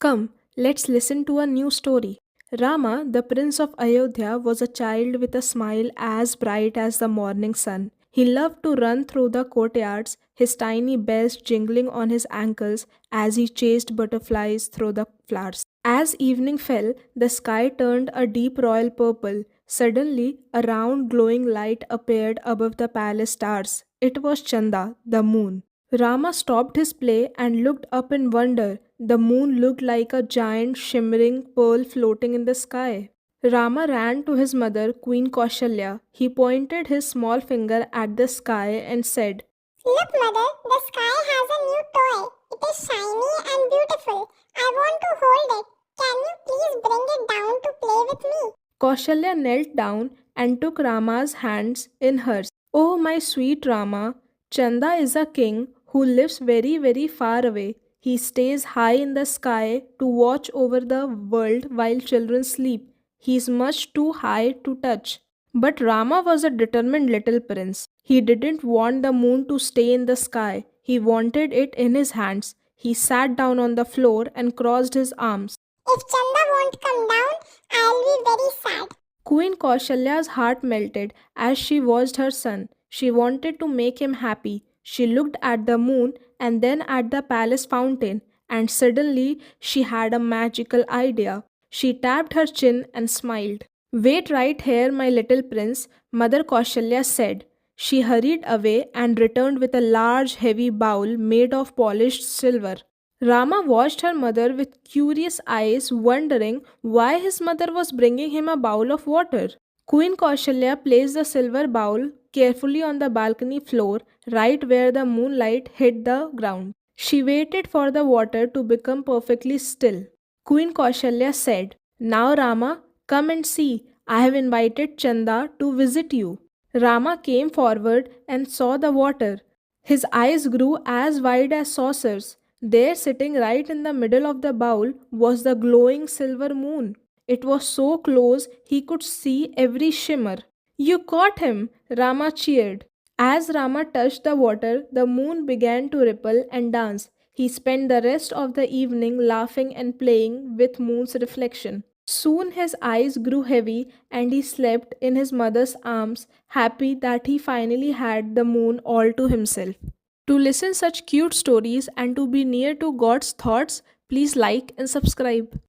Come, let's listen to a new story. Rama, the prince of Ayodhya, was a child with a smile as bright as the morning sun. He loved to run through the courtyards, his tiny bells jingling on his ankles as he chased butterflies through the flowers. As evening fell, the sky turned a deep royal purple. Suddenly, a round glowing light appeared above the palace stars. It was Chanda, the moon. Rama stopped his play and looked up in wonder. The moon looked like a giant shimmering pearl floating in the sky. Rama ran to his mother, Queen Kaushalya. He pointed his small finger at the sky and said, Look, mother, the sky has a new toy. It is shiny and beautiful. I want to hold it. Can you please bring it down to play with me? Kaushalya knelt down and took Rama's hands in hers. Oh, my sweet Rama, Chanda is a king who lives very, very far away. He stays high in the sky to watch over the world while children sleep. He is much too high to touch. But Rama was a determined little prince. He didn't want the moon to stay in the sky. He wanted it in his hands. He sat down on the floor and crossed his arms. If Chanda won't come down, I'll be very sad. Queen Kaushalya's heart melted as she watched her son. She wanted to make him happy. She looked at the moon and then at the palace fountain, and suddenly she had a magical idea. She tapped her chin and smiled. Wait right here, my little prince, Mother Kaushalya said. She hurried away and returned with a large, heavy bowl made of polished silver. Rama watched her mother with curious eyes, wondering why his mother was bringing him a bowl of water. Queen Kaushalya placed the silver bowl carefully on the balcony floor, right where the moonlight hit the ground. She waited for the water to become perfectly still. Queen Kaushalya said, Now, Rama, come and see. I have invited Chanda to visit you. Rama came forward and saw the water. His eyes grew as wide as saucers. There, sitting right in the middle of the bowl, was the glowing silver moon. It was so close he could see every shimmer. You caught him! Rama cheered. As Rama touched the water, the moon began to ripple and dance. He spent the rest of the evening laughing and playing with moon's reflection. Soon his eyes grew heavy and he slept in his mother's arms, happy that he finally had the moon all to himself. To listen such cute stories and to be near to God's thoughts, please like and subscribe.